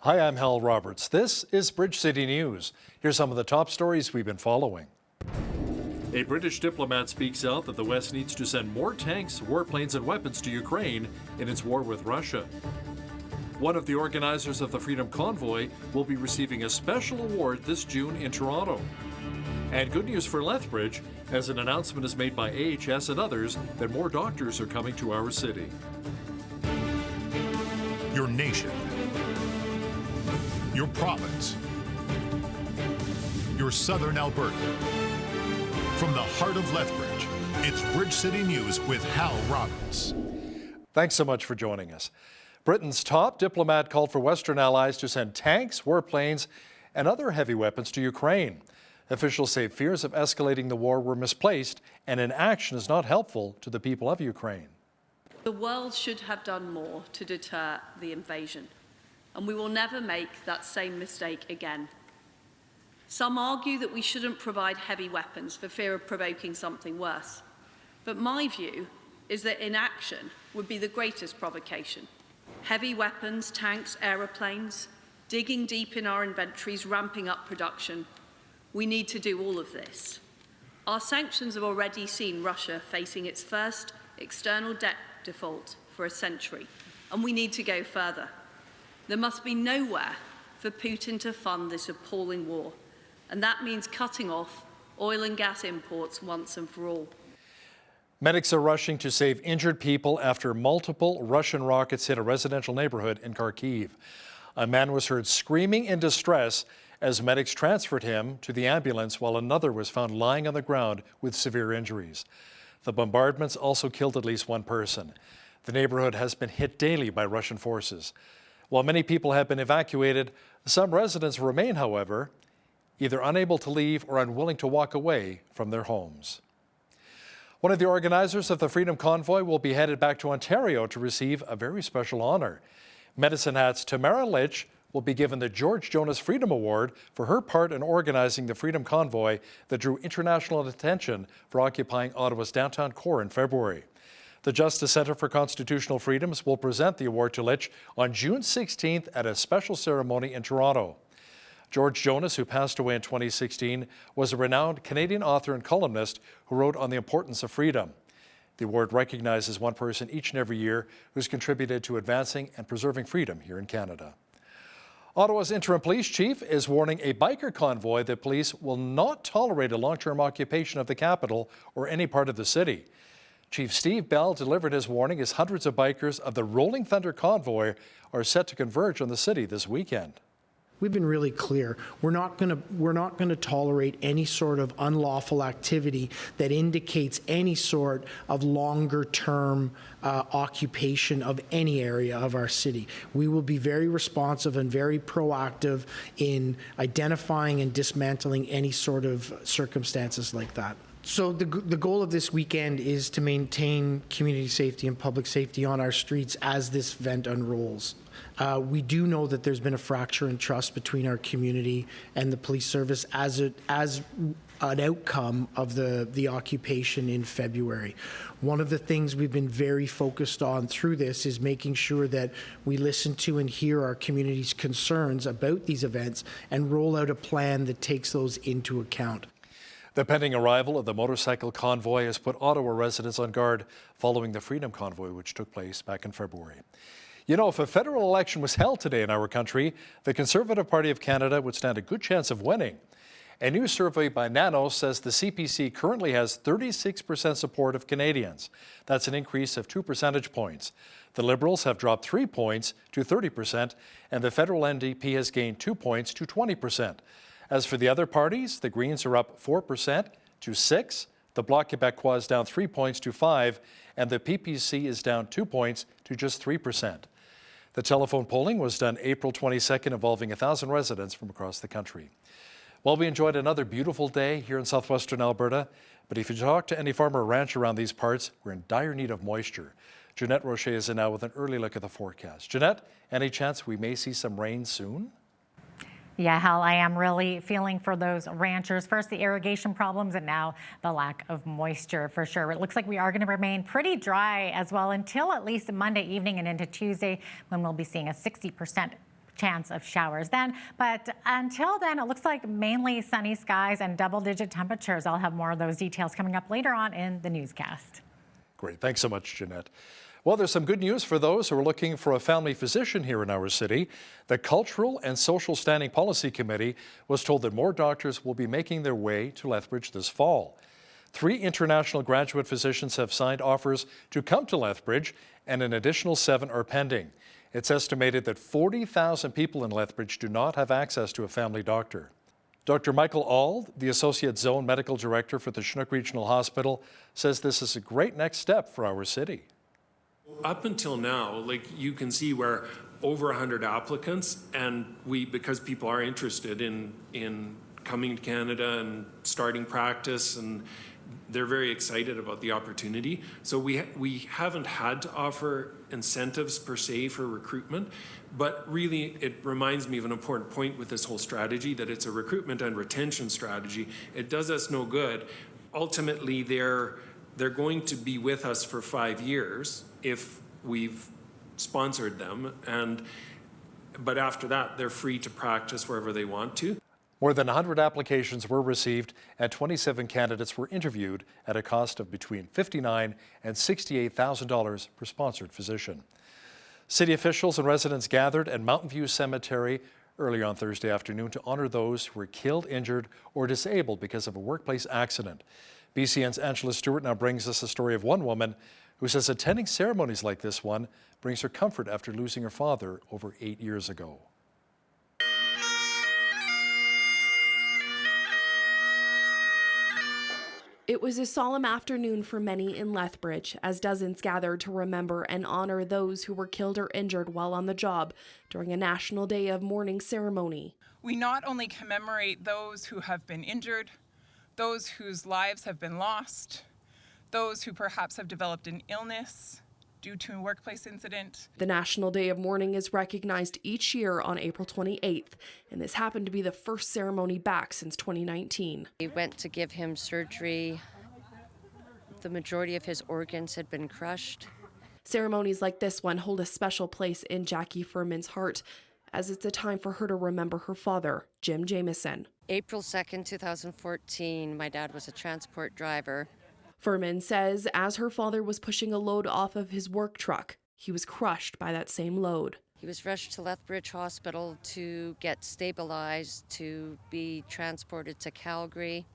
Hi, I'm Hal Roberts. This is Bridge City News. Here's some of the top stories we've been following. A British diplomat speaks out that the West needs to send more tanks, warplanes, and weapons to Ukraine in its war with Russia. One of the organizers of the Freedom Convoy will be receiving a special award this June in Toronto. And good news for Lethbridge, as an announcement is made by AHS and others that more doctors are coming to our city. Your nation, your province, your southern Alberta. From the heart of Lethbridge, it's Bridge City News with Hal Roberts. Thanks so much for joining us. Britain's top diplomat called for Western allies to send tanks, warplanes, and other heavy weapons to Ukraine. Officials say fears of escalating the war were misplaced, and inaction is not helpful to the people of Ukraine. The world should have done more to deter the invasion, and we will never make that same mistake again. Some argue that we shouldn't provide heavy weapons for fear of provoking something worse. But my view is that inaction would be the greatest provocation. Heavy weapons, tanks, aeroplanes, digging deep in our inventories, ramping up production. We need to do all of this. Our sanctions have already seen Russia facing its first external debt default for a century, and we need to go further. There must be nowhere for Putin to fund this appalling war, and that means cutting off oil and gas imports once and for all. Medics are rushing to save injured people after multiple Russian rockets hit a residential neighborhood in Kharkiv. A man was heard screaming in distress as medics transferred him to the ambulance, while another was found lying on the ground with severe injuries. The bombardments also killed at least one person. The neighborhood has been hit daily by Russian forces. While many people have been evacuated, some residents remain, however, either unable to leave or unwilling to walk away from their homes. One of the organizers of the Freedom Convoy will be headed back to Ontario to receive a very special honor. Medicine Hat's Tamara Litch will be given the George Jonas Freedom Award for her part in organizing the Freedom Convoy that drew international attention for occupying Ottawa's downtown core in February. The Justice Centre for Constitutional Freedoms will present the award to Litch on June 16th at a special ceremony in Toronto. George Jonas, who passed away in 2016, was a renowned Canadian author and columnist who wrote on the importance of freedom. The award recognizes one person each and every year who's contributed to advancing and preserving freedom here in Canada. Ottawa's interim police chief is warning a biker convoy that police will not tolerate a long-term occupation of the capital or any part of the city. Chief Steve Bell delivered his warning as hundreds of bikers of the Rolling Thunder convoy are set to converge on the city this weekend. We've been really clear. We're not going to tolerate any sort of unlawful activity that indicates any sort of longer-term occupation of any area of our city. We will be very responsive and very proactive in identifying and dismantling any sort of circumstances like that. So the goal of this weekend is to maintain community safety and public safety on our streets as this event unrolls. We do know that there's been a fracture in trust between our community and the police service as an outcome of the occupation in February. One of the things we've been very focused on through this is making sure that we listen to and hear our community's concerns about these events and roll out a plan that takes those into account. The pending arrival of the motorcycle convoy has put Ottawa residents on guard following the Freedom Convoy, which took place back in February. You know, if a federal election was held today in our country, the Conservative Party of Canada would stand a good chance of winning. A new survey by Nanos says the CPC currently has 36% support of Canadians. That's an increase of 2 percentage points. The Liberals have dropped 3 points to 30%, and the federal NDP has gained 2 points to 20%. As for the other parties, the Greens are up 4% to 6%, the Bloc Québécois is down 3 points to 5%, and the PPC is down 2 points to just 3%. The telephone polling was done April 22nd, involving 1,000 residents from across the country. Well, we enjoyed another beautiful day here in southwestern Alberta, but if you talk to any farmer or rancher around these parts, we're in dire need of moisture. Jeanette Rocher is in now with an early look at the forecast. Jeanette, any chance we may see some rain soon? Yeah, Hal, I am really feeling for those ranchers. First, the irrigation problems, and now the lack of moisture for sure. It looks like we are going to remain pretty dry as well until at least Monday evening and into Tuesday, when we'll be seeing a 60% chance of showers then. But until then, it looks like mainly sunny skies and double-digit temperatures. I'll have more of those details coming up later on in the newscast. Great. Thanks so much, Jeanette. Well, there's some good news for those who are looking for a family physician here in our city. The Cultural and Social Standing Policy Committee was told that more doctors will be making their way to Lethbridge this fall. 3 international graduate physicians have signed offers to come to Lethbridge, and an additional 7 are pending. It's estimated that 40,000 people in Lethbridge do not have access to a family doctor. Dr. Michael Auld, the Associate Zone Medical Director for the Chinook Regional Hospital, says this is a great next step for our city. Up until now, like you can see, we're over 100 applicants, and because people are interested in coming to Canada and starting practice, and they're very excited about the opportunity. So we haven't had to offer incentives per se for recruitment, but really it reminds me of an important point with this whole strategy, that it's a recruitment and retention strategy. It does us no good. Ultimately, they're going to be with us for 5 years if we've sponsored them, but after that, they're free to practice wherever they want to. More than 100 applications were received and 27 candidates were interviewed at a cost of between $59,000 and $68,000 per sponsored physician. City officials and residents gathered at Mountain View Cemetery early on Thursday afternoon to honor those who were killed, injured, or disabled because of a workplace accident. BCN's Angela Stewart now brings us the story of one woman who says attending ceremonies like this one brings her comfort after losing her father over 8 years ago. It was a solemn afternoon for many in Lethbridge as dozens gathered to remember and honor those who were killed or injured while on the job during a National Day of Mourning ceremony. We not only commemorate those who have been injured, those whose lives have been lost, those who perhaps have developed an illness due to a workplace incident. The National Day of Mourning is recognized each year on April 28th, and this happened to be the first ceremony back since 2019. We went to give him surgery. The majority of his organs had been crushed. Ceremonies like this one hold a special place in Jackie Furman's heart, as it's a time for her to remember her father, Jim Jamieson. April 2nd, 2014, my dad was a transport driver. Furman says as her father was pushing a load off of his work truck, he was crushed by that same load. He was rushed to Lethbridge Hospital to get stabilized, to be transported to Calgary.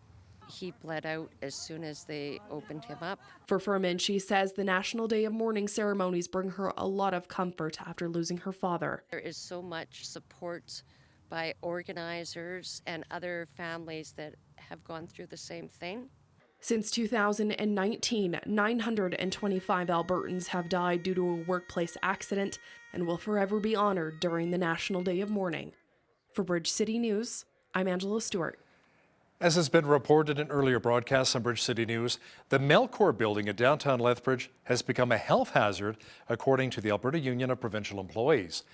He bled out as soon as they opened him up. For Furman, she says the National Day of Mourning ceremonies bring her a lot of comfort after losing her father. There is so much support by organizers and other families that have gone through the same thing. Since 2019, 925 Albertans have died due to a workplace accident and will forever be honored during the National Day of Mourning. For Bridge City News, I'm Angela Stewart. As has been reported in earlier broadcasts on Bridge City News, the Melcor building in downtown Lethbridge has become a health hazard, according to the Alberta Union of Provincial Employees.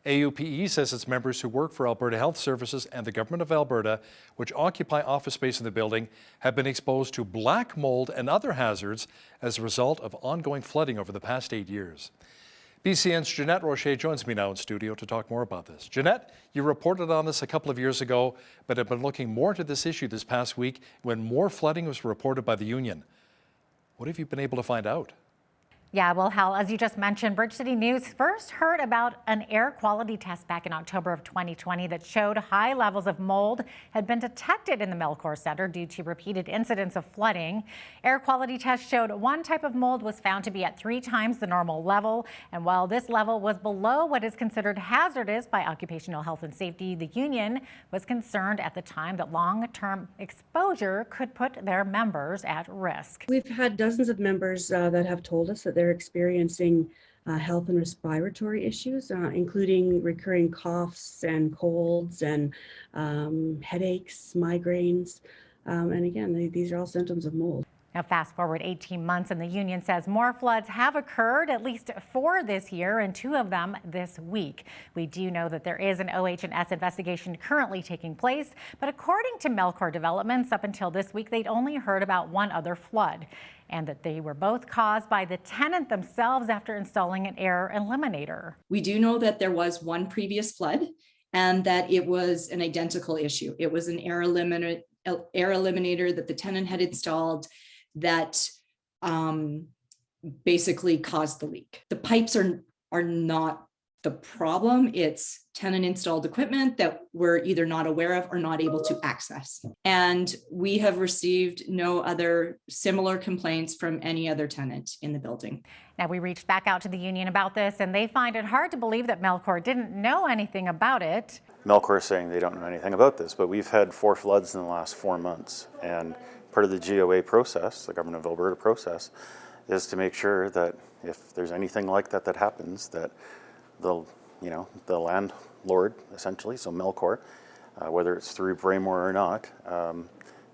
AUPE says its members who work for Alberta Health Services and the Government of Alberta, which occupy office space in the building, have been exposed to black mold and other hazards as a result of ongoing flooding over the past 8 years. BCN's Jeanette Rocher joins me now in studio to talk more about this. Jeanette, you reported on this a couple of years ago, but have been looking more into this issue this past week when more flooding was reported by the union. What have you been able to find out? Yeah, well, Hal, as you just mentioned, Bridge City News first heard about an air quality test back in October of 2020 that showed high levels of mold had been detected in the Melcor Center due to repeated incidents of flooding. Air quality tests showed one type of mold was found to be at 3 times the normal level. And while this level was below what is considered hazardous by Occupational Health and Safety, the union was concerned at the time that long-term exposure could put their members at risk. We've had dozens of members that have told us that they're experiencing health and respiratory issues, including recurring coughs and colds and headaches, migraines. And again, these are all symptoms of mold. Now, fast forward 18 months, and the union says more floods have occurred, at least 4 this year, and 2 of them this week. We do know that there is an OH&S investigation currently taking place, but according to Melcor Developments, up until this week, they'd only heard about 1 other flood, and that they were both caused by the tenant themselves after installing an air eliminator. We do know that there was 1 previous flood and that it was an identical issue. It was an air eliminator that the tenant had installed that basically caused the leak. The pipes are not the problem. It's tenant installed equipment that we're either not aware of or not able to access. And we have received no other similar complaints from any other tenant in the building. Now, we reached back out to the union about this, and they find it hard to believe that Melcor didn't know anything about it. Melcor is saying they don't know anything about this, but we've had 4 floods in the last 4 months. And part of the GOA process, the Government of Alberta process, is to make sure that if there's anything like that that happens, that the landlord, essentially, so Melcor, whether it's through Braemore or not,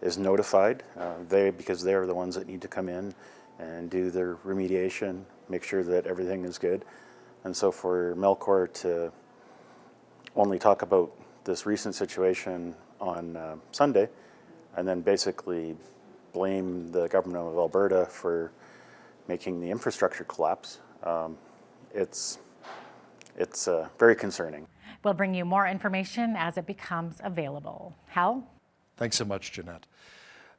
is notified. Because they're the ones that need to come in and do their remediation, make sure that everything is good. And so for Melcor to only talk about this recent situation on Sunday, and then basically blame the Government of Alberta for making the infrastructure collapse, it's very concerning. We'll bring you more information as it becomes available. Hal? Thanks so much, Jeanette.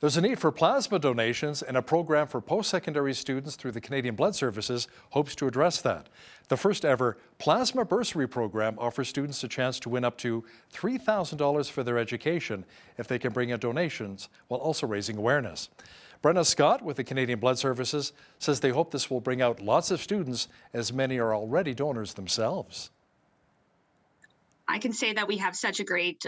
There's a need for plasma donations, and a program for post-secondary students through the Canadian Blood Services hopes to address that. The first ever Plasma Bursary program offers students a chance to win up to $3,000 for their education if they can bring in donations while also raising awareness. Brenna Scott with the Canadian Blood Services says they hope this will bring out lots of students, as many are already donors themselves. I can say that we have such a great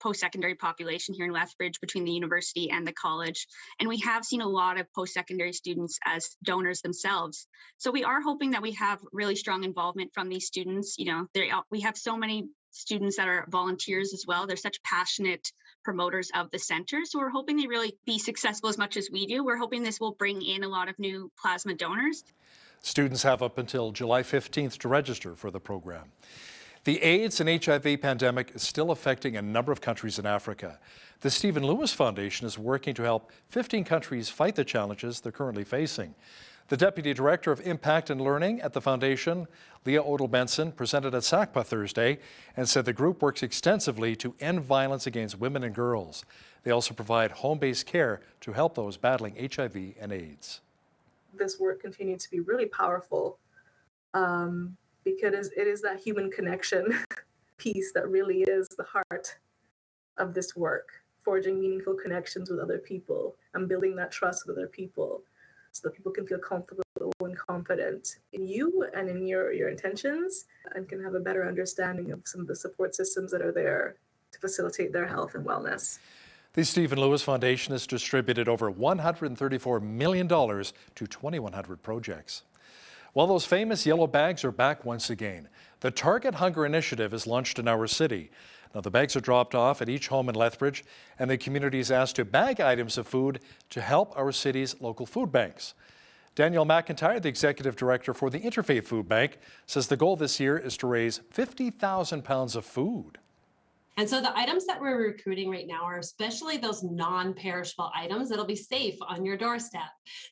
post-secondary population here in Lethbridge between the university and the college. And we have seen a lot of post-secondary students as donors themselves. So we are hoping that we have really strong involvement from these students. You know, we have so many students that are volunteers as well. They're such passionate promoters of the center. So we're hoping they really be successful as much as we do. We're hoping this will bring in a lot of new plasma donors. Students have up until July 15th to register for the program. The AIDS and HIV pandemic is still affecting a number of countries in Africa. The Stephen Lewis Foundation is working to help 15 countries fight the challenges they're currently facing. The Deputy Director of Impact and Learning at the Foundation, Leah Odell-Benson, presented at SACPA Thursday and said the group works extensively to end violence against women and girls. They also provide home-based care to help those battling HIV and AIDS. This work continued to be really powerful. Because it is that human connection piece that really is the heart of this work, forging meaningful connections with other people and building that trust with other people so that people can feel comfortable and confident in you and in your intentions, and can have a better understanding of some of the support systems that are there to facilitate their health and wellness. The Stephen Lewis Foundation has distributed over $134 million to 2,100 projects. Well, those famous yellow bags are back once again. The Target Hunger Initiative is launched in our city. Now, the bags are dropped off at each home in Lethbridge, and the community is asked to bag items of food to help our city's local food banks. Danielle McIntyre, the Executive Director for the Interfaith Food Bank, says the goal this year is to raise 50,000 pounds of food. And so the items that we're recruiting right now are especially those non-perishable items that'll be safe on your doorstep.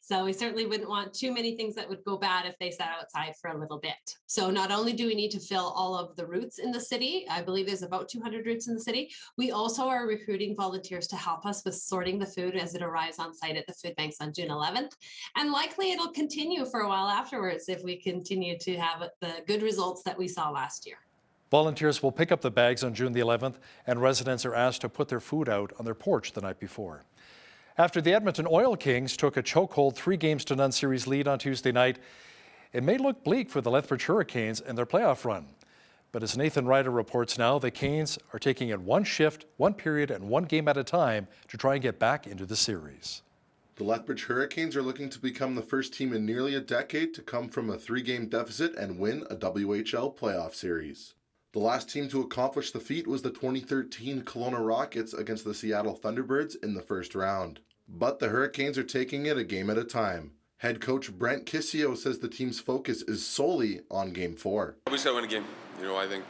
So we certainly wouldn't want too many things that would go bad if they sat outside for a little bit. So not only do we need to fill all of the routes in the city, I believe there's about 200 routes in the city, we also are recruiting volunteers to help us with sorting the food as it arrives on site at the food banks on June 11th. And likely it'll continue for a while afterwards if we continue to have the good results that we saw last year. Volunteers will pick up the bags on June the 11th, and residents are asked to put their food out on their porch the night before. After the Edmonton Oil Kings took a chokehold 3-0 series lead on Tuesday night, it may look bleak for the Lethbridge Hurricanes and their playoff run. But as Nathan Ryder reports now, the Canes are taking it one shift, one period, and one game at a time to try and get back into the series. The Lethbridge Hurricanes are looking to become the first team in nearly a decade to come from a 3-game deficit and win a WHL playoff series. The last team to accomplish the feat was the 2013 Kelowna Rockets against the Seattle Thunderbirds in the first round. but the Hurricanes are taking it a game at a time. Head coach Brent Kissio says the team's focus is solely on Game 4. We just got to win a game. I think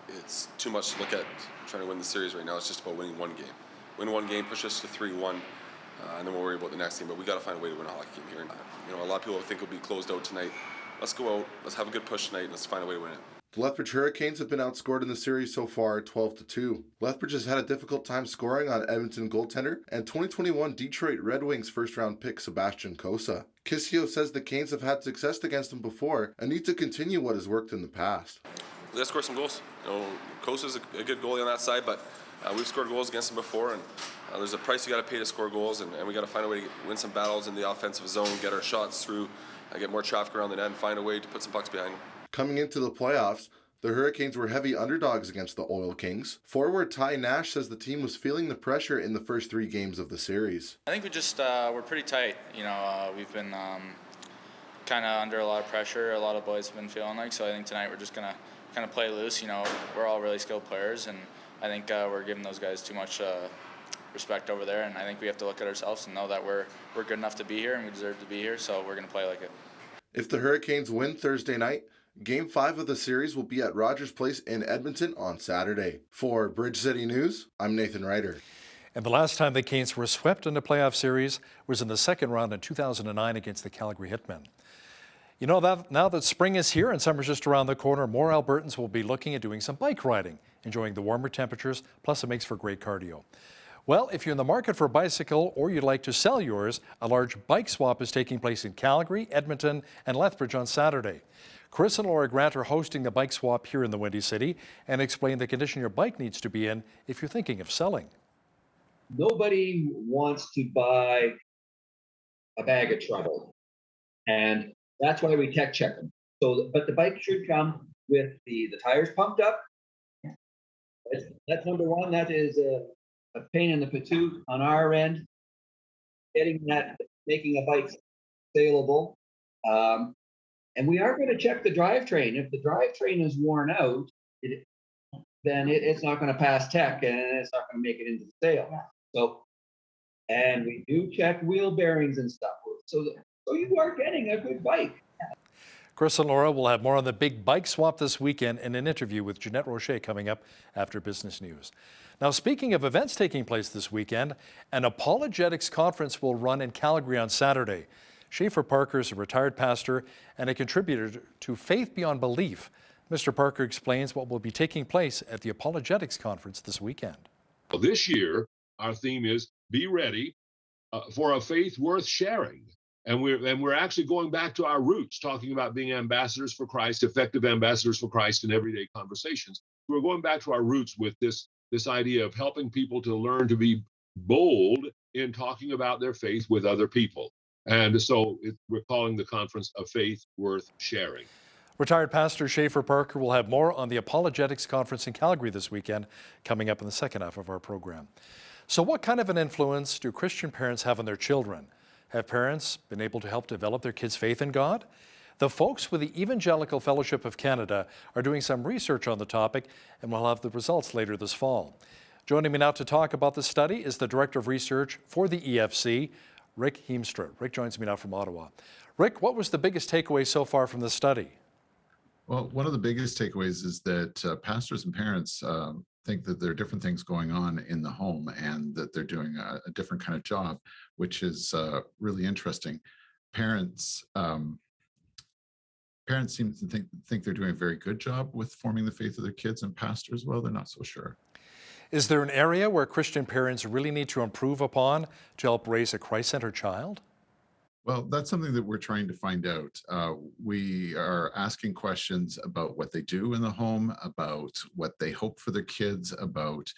it's too much to look at trying to win the series right now. It's just about winning one game. Win one game, push us to 3-1, and then we'll worry about the next game. But we got to find a way to win a hockey game here. A lot of people think it'll be closed out tonight. Let's go out. Let's have a good push tonight. And let's find a way to win it. The Lethbridge Hurricanes have been outscored in the series so far 12-2. Lethbridge has had a difficult time scoring on Edmonton goaltender and 2021 Detroit Red Wings first-round pick Sebastian Cossa. Kissio says the Canes have had success against him before and need to continue what has worked in the past. We got to score some goals. Cossa's a good goalie on that side, but we've scored goals against him before, and there's a price you got to pay to score goals, and we got to find a way to win some battles in the offensive zone, get our shots through, get more traffic around the net, and find a way to put some pucks behind them. Coming into the playoffs, the Hurricanes were heavy underdogs against the Oil Kings. Forward Ty Nash says the team was feeling the pressure in the first 3 games of the series. I think we just we're pretty tight. We've been kind of under a lot of pressure. A lot of boys have been feeling like, so I think tonight we're just gonna kind of play loose. We're all really skilled players, and I think we're giving those guys too much respect over there. And I think we have to look at ourselves and know that we're good enough to be here and we deserve to be here. So we're gonna play like it. If the Hurricanes win Thursday night, Game 5 of the series will be at Rogers Place in Edmonton on Saturday. For Bridge City News, I'm Nathan Ryder. And the last time the Canes were swept in a playoff series was in the second round in 2009 against the Calgary Hitmen. Now that spring is here and summer's just around the corner, more Albertans will be looking at doing some bike riding, enjoying the warmer temperatures, plus it makes for great cardio. Well, if you're in the market for a bicycle or you'd like to sell yours, a large bike swap is taking place in Calgary, Edmonton, and Lethbridge on Saturday. Chris and Laura Grant are hosting the bike swap here in the Windy City and explain the condition your bike needs to be in if you're thinking of selling. Nobody wants to buy a bag of trouble, and that's why we tech check them. But the bike should come with the tires pumped up. That's number one. That is a pain in the patoot on our end, making a bike saleable. And we are going to check the drivetrain. If the drivetrain is worn out, then it's not going to pass tech and it's not going to make it into the sale. So, and we do check wheel bearings and stuff. So you are getting a good bike. Chris and Laura will have more on the big bike swap this weekend in an interview with Jeanette Rocher coming up after Business News. Now, speaking of events taking place this weekend, an apologetics conference will run in Calgary on Saturday. Schaefer Parker is a retired pastor and a contributor to Faith Beyond Belief. Mr. Parker explains what will be taking place at the Apologetics Conference this weekend. Well, this year, our theme is Be Ready for a Faith Worth Sharing. And we're actually going back to our roots, talking about being ambassadors for Christ, effective ambassadors for Christ in everyday conversations. We're going back to our roots with this idea of helping people to learn to be bold in talking about their faith with other people. And so we're calling the conference A Faith Worth Sharing. Retired Pastor Schaefer Parker will have more on the Apologetics Conference in Calgary this weekend, coming up in the second half of our program. So what kind of an influence do Christian parents have on their children? Have parents been able to help develop their kids' faith in God? The folks with the Evangelical Fellowship of Canada are doing some research on the topic, and we'll have the results later this fall. Joining me now to talk about the study is the Director of Research for the EFC, Rick Heemstra. Rick joins me now from Ottawa. Rick, what was the biggest takeaway so far from the study? Well, one of the biggest takeaways is that pastors and parents think that there are different things going on in the home and that they're doing a different kind of job, which is really interesting. Parents seem to think they're doing a very good job with forming the faith of their kids, and pastors, well, they're not so sure. Is there an area where Christian parents really need to improve upon to help raise a Christ-centered child? Well, that's something that we're trying to find out. We are asking questions about what they do in the home, about what they hope for their kids, about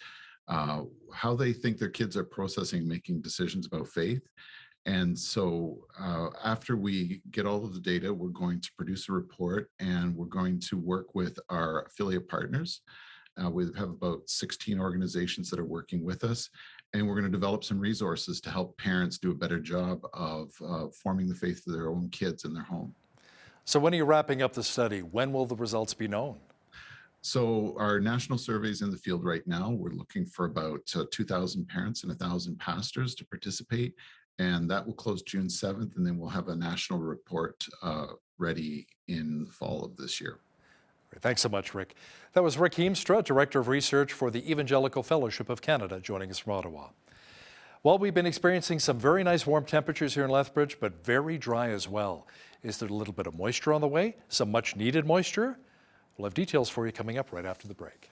how they think their kids are processing, making decisions about faith. And so after we get all of the data, we're going to produce a report, and we're going to work with our affiliate partners. We have about 16 organizations that are working with us, and we're going to develop some resources to help parents do a better job of forming the faith of their own kids in their home. So when are you wrapping up the study? When will the results be known? So our national survey is in the field right now. We're looking for about 2,000 parents and 1,000 pastors to participate, and that will close June 7th, and then we'll have a national report ready in the fall of this year. Thanks so much, Rick. That was Rick Heemstra, Director of Research for the Evangelical Fellowship of Canada, joining us from Ottawa. Well, we've been experiencing some very nice warm temperatures here in Lethbridge, but very dry as well. Is there a little bit of moisture on the way? Some much needed moisture? We'll have details for you coming up right after the break.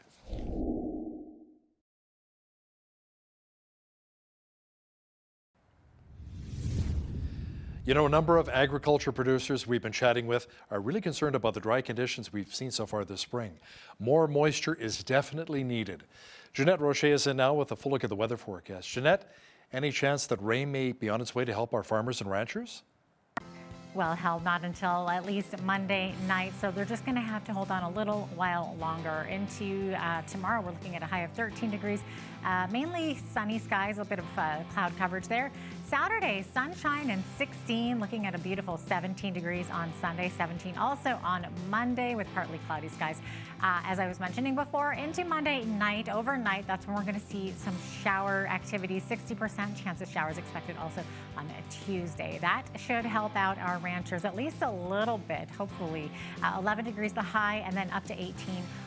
You know, a number of agriculture producers we've been chatting with are really concerned about the dry conditions we've seen so far this spring. More moisture is definitely needed. Jeanette Rocher is in now with a full look at the weather forecast. Jeanette, any chance that rain may be on its way to help our farmers and ranchers? Well, held not until at least Monday night, so they're just going to have to hold on a little while longer. Into tomorrow, we're looking at a high of 13 degrees, mainly sunny skies, a bit of cloud coverage there. Saturday, sunshine and 16, looking at a beautiful 17 degrees on Sunday, 17 also on Monday with partly cloudy skies. As I was mentioning before, into Monday night, overnight, that's when we're going to see some shower activity, 60% chance of showers expected also on Tuesday. That should help out our ranchers at least a little bit, hopefully. 11 degrees the high, and then up to 18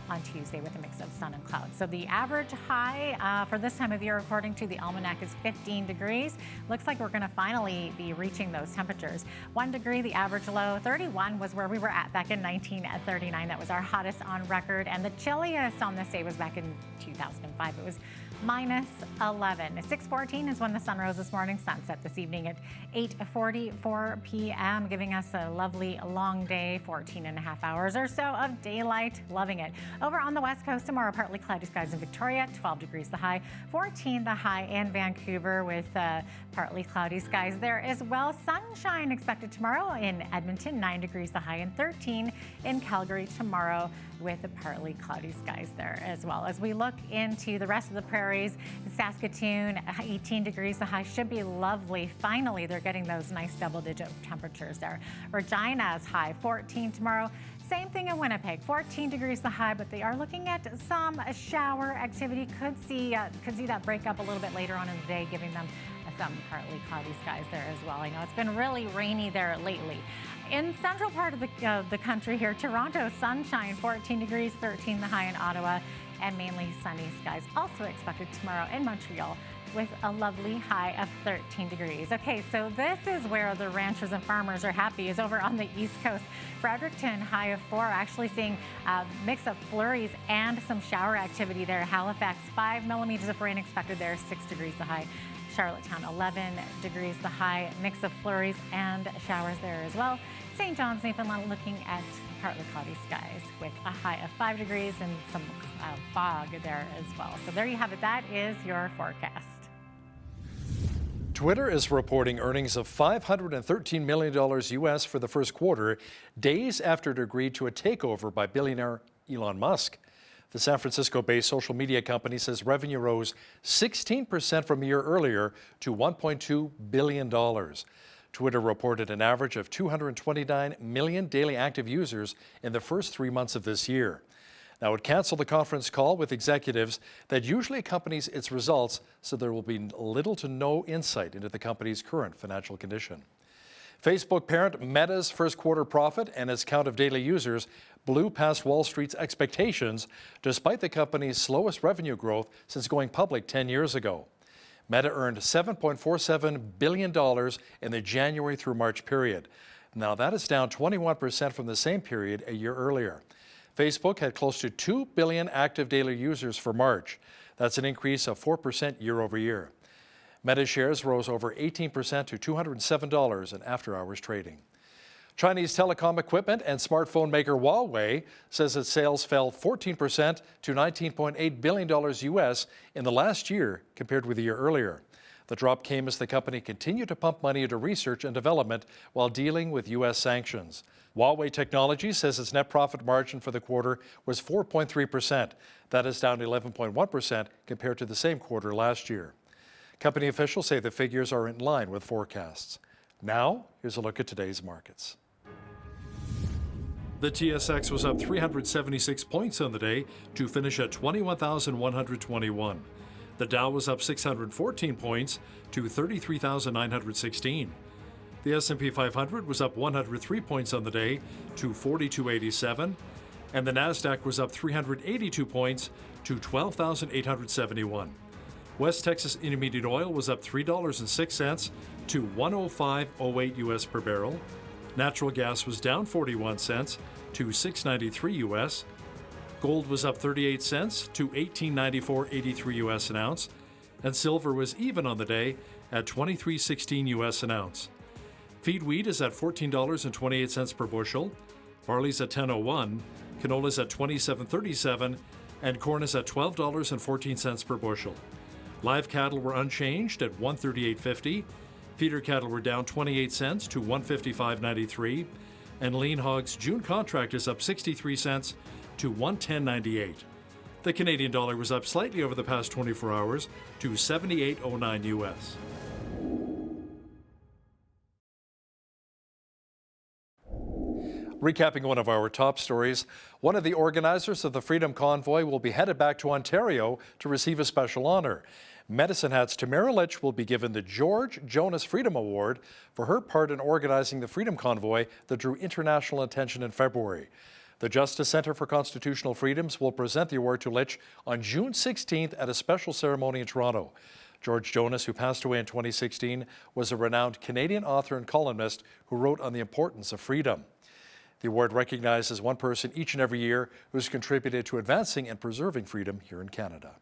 on Tuesday with a mix of sun and clouds. So the average high for this time of year, according to the almanac, is 15 degrees. Looks like we're going to finally be reaching those temperatures. 1 degree, the average low. 31 was where we were at back in 1939. That was our hottest on record. And the chilliest on this day was back in 2005. It was minus 11. 6:14 is when the sun rose this morning. Sunset this evening at 8:44 p.m., giving us a lovely long day, 14 and a half hours or so of daylight. Loving it. Over on the west coast, tomorrow, partly cloudy skies in Victoria, 12 degrees the high, 14 the high in Vancouver with partly cloudy skies there as well. Sunshine expected tomorrow in Edmonton, 9 degrees the high, and 13 in Calgary tomorrow with the partly cloudy skies there as well. As we look into the rest of the prairies, Saskatoon, 18 degrees the high, should be lovely. Finally, they're getting those nice double-digit temperatures there. Regina's high, 14 tomorrow. Same thing in Winnipeg, 14 degrees the high, but they are looking at some shower activity. Could see that break up a little bit later on in the day, giving them some partly cloudy skies there as well. I know it's been really rainy there lately. In central part of the country here, Toronto, sunshine, 14 degrees, 13 the high in Ottawa, and mainly sunny skies also expected tomorrow in Montreal with a lovely high of 13 degrees. Okay, so this is where the ranchers and farmers are happy, is over on the East Coast. Fredericton, high of 4, actually seeing a mix of flurries and some shower activity there. Halifax, 5 millimeters of rain expected there, 6 degrees the high. Charlottetown, 11 degrees the high, mix of flurries and showers there as well. St. John's, Newfoundland, looking at partly cloudy skies with a high of 5 degrees and some fog there as well. So there you have it. That is your forecast. Twitter is reporting earnings of $513 million US for the first quarter, days after it agreed to a takeover by billionaire Elon Musk. The San Francisco-based social media company says revenue rose 16% from a year earlier to $1.2 billion. Twitter reported an average of 229 million daily active users in the first 3 months of this year. Now, it canceled the conference call with executives that usually accompanies its results, so there will be little to no insight into the company's current financial condition. Facebook parent Meta's first quarter profit and its count of daily users blew past Wall Street's expectations, despite the company's slowest revenue growth since going public 10 years ago. Meta earned $7.47 billion in the January through March period. Now, that is down 21% from the same period a year earlier. Facebook had close to 2 billion active daily users for March. That's an increase of 4% year over year. Meta shares rose over 18% to $207 in after-hours trading. Chinese telecom equipment and smartphone maker Huawei says its sales fell 14% to $19.8 billion US in the last year compared with a year earlier. The drop came as the company continued to pump money into research and development while dealing with US sanctions. Huawei Technologies says its net profit margin for the quarter was 4.3%. That is down 11.1% compared to the same quarter last year. Company officials say the figures are in line with forecasts. Now, here's a look at today's markets. The TSX was up 376 points on the day to finish at 21,121. The Dow was up 614 points to 33,916. The S&P 500 was up 103 points on the day to 4287, and the Nasdaq was up 382 points to 12,871. West Texas Intermediate Oil was up $3.06 to 105.08 US per barrel. Natural gas was down 41 cents to 6.93 US. Gold was up 38 cents to 18.94.83 US an ounce, and silver was even on the day at 23.16 US an ounce. Feed wheat is at $14.28 per bushel, barley's at $10.01, canola's at $27.37, and corn is at $12.14 per bushel. Live cattle were unchanged at $138.50. Feeder cattle were down 28 cents to $155.93, and lean hogs June contract is up 63 cents to $110.98. The Canadian dollar was up slightly over the past 24 hours to 78.09 US. Recapping one of our top stories, one of the organizers of the Freedom Convoy will be headed back to Ontario to receive a special honor. Medicine Hat's Tamara Litch will be given the George Jonas Freedom Award for her part in organizing the Freedom Convoy that drew international attention in February. The Justice Centre for Constitutional Freedoms will present the award to Litch on June 16th at a special ceremony in Toronto. George Jonas, who passed away in 2016, was a renowned Canadian author and columnist who wrote on the importance of freedom. The award recognizes one person each and every year who has contributed to advancing and preserving freedom here in Canada.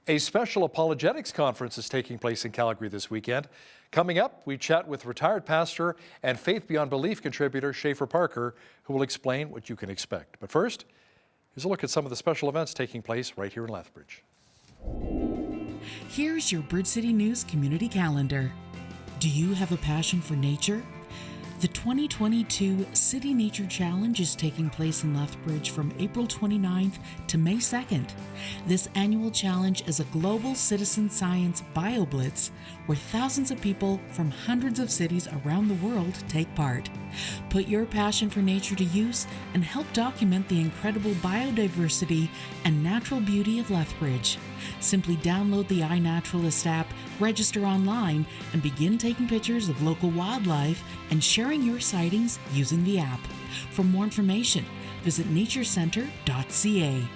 A special apologetics conference is taking place in Calgary this weekend. Coming up, we chat with retired pastor and Faith Beyond Belief contributor Schaefer Parker, who will explain what you can expect. But first, here's a look at some of the special events taking place right here in Lethbridge. Here's your Bridge City News community calendar. Do you have a passion for nature? The 2022 City Nature Challenge is taking place in Lethbridge from April 29th to May 2nd. This annual challenge is a global citizen science BioBlitz where thousands of people from hundreds of cities around the world take part. Put your passion for nature to use and help document the incredible biodiversity and natural beauty of Lethbridge. Simply download the iNaturalist app, register online, and begin taking pictures of local wildlife and sharing your sightings using the app. For more information, visit naturecentre.ca.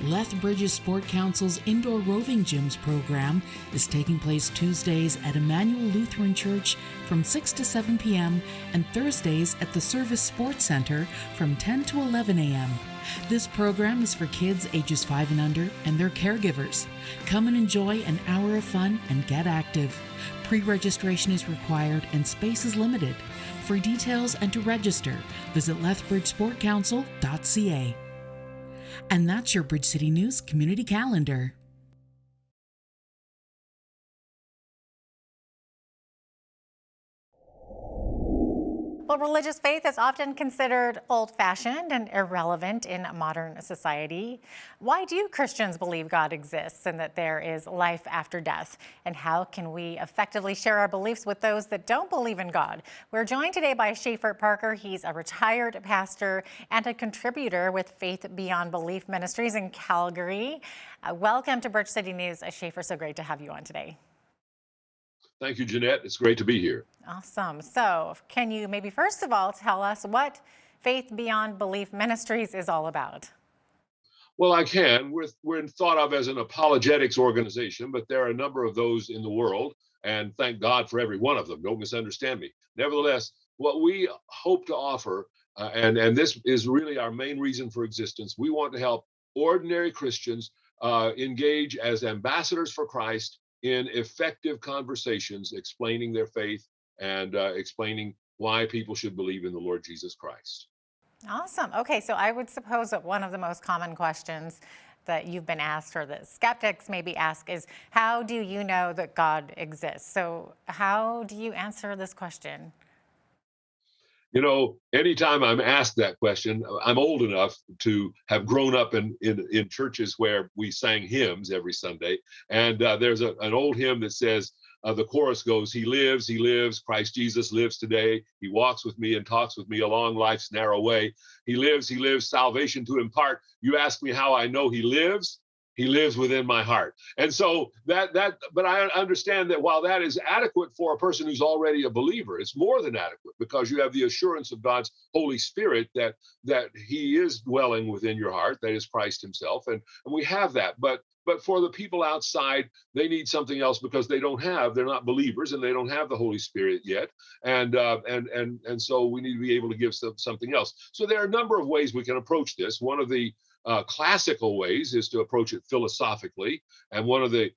Lethbridge's Sport Council's Indoor Roving Gyms program is taking place Tuesdays at Emmanuel Lutheran Church from 6 to 7 p.m. and Thursdays at the Service Sports Center from 10 to 11 a.m. This program is for kids ages 5 and under and their caregivers. Come and enjoy an hour of fun and get active. Pre-registration is required and space is limited. For details and to register, visit lethbridgesportcouncil.ca. And that's your Bridge City News community calendar. Well, religious faith is often considered old-fashioned and irrelevant in modern society. Why do Christians believe God exists and that there is life after death? And how can we effectively share our beliefs with those that don't believe in God? We're joined today by Schaefer Parker. He's a retired pastor and a contributor with Faith Beyond Belief Ministries in Calgary. Welcome to Bridge City News. Schaefer, so great to have you on today. Thank you, Jeanette. It's great to be here. Awesome. So can you maybe first of all tell us what Faith Beyond Belief Ministries is all about? Well, I can. We're thought of as an apologetics organization, but there are a number of those in the world, and thank God for every one of them. Don't misunderstand me. Nevertheless, what we hope to offer, and this is really our main reason for existence, we want to help ordinary Christians engage as ambassadors for Christ in effective conversations, explaining their faith and explaining why people should believe in the Lord Jesus Christ. Awesome. Okay, so I would suppose that one of the most common questions that you've been asked or that skeptics maybe ask is, how do you know that God exists? So how do you answer this question? You know, anytime I'm asked that question, I'm old enough to have grown up in churches where we sang hymns every Sunday. And there's an old hymn that says, the chorus goes, he lives, Christ Jesus lives today. He walks with me and talks with me along life's narrow way. He lives, salvation to impart. You ask me how I know he lives within my heart. And so but I understand that while that is adequate for a person who's already a believer, it's more than adequate, because you have the assurance of God's Holy Spirit that he is dwelling within your heart, that is Christ himself. And we have that. But for the people outside, they need something else, because they're not believers and they don't have the Holy Spirit yet. And so we need to be able to give something else. So there are a number of ways we can approach this. One of the classical ways is to approach it philosophically, and one of the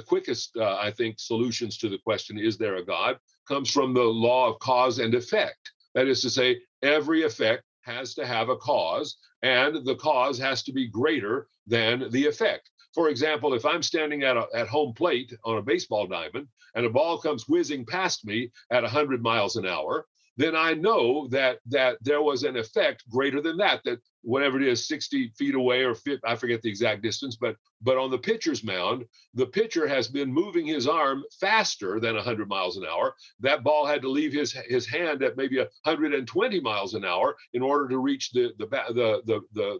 quickest, I think, solutions to the question, is there a God, comes from the law of cause and effect. That is to say, every effect has to have a cause, and the cause has to be greater than the effect. For example, if I'm standing at home plate on a baseball diamond and a ball comes whizzing past me at 100 miles an hour, then I know that there was an effect greater than that whatever it is, 60 feet away, or 50, I forget the exact distance, but on the pitcher's mound, the pitcher has been moving his arm faster than 100 miles an hour. That ball had to leave his hand at maybe 120 miles an hour in order to reach the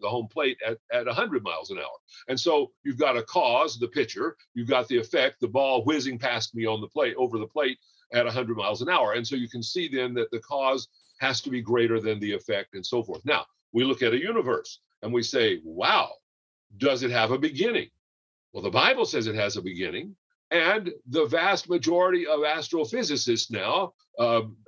home plate at 100 miles an hour. And so you've got a cause, the pitcher, you've got the effect, the ball whizzing past me on the plate, over the plate at 100 miles an hour. And so you can see then that the cause has to be greater than the effect, and so forth. Now, we look at a universe and we say, wow, does it have a beginning? Well, the Bible says it has a beginning, and the vast majority of astrophysicists now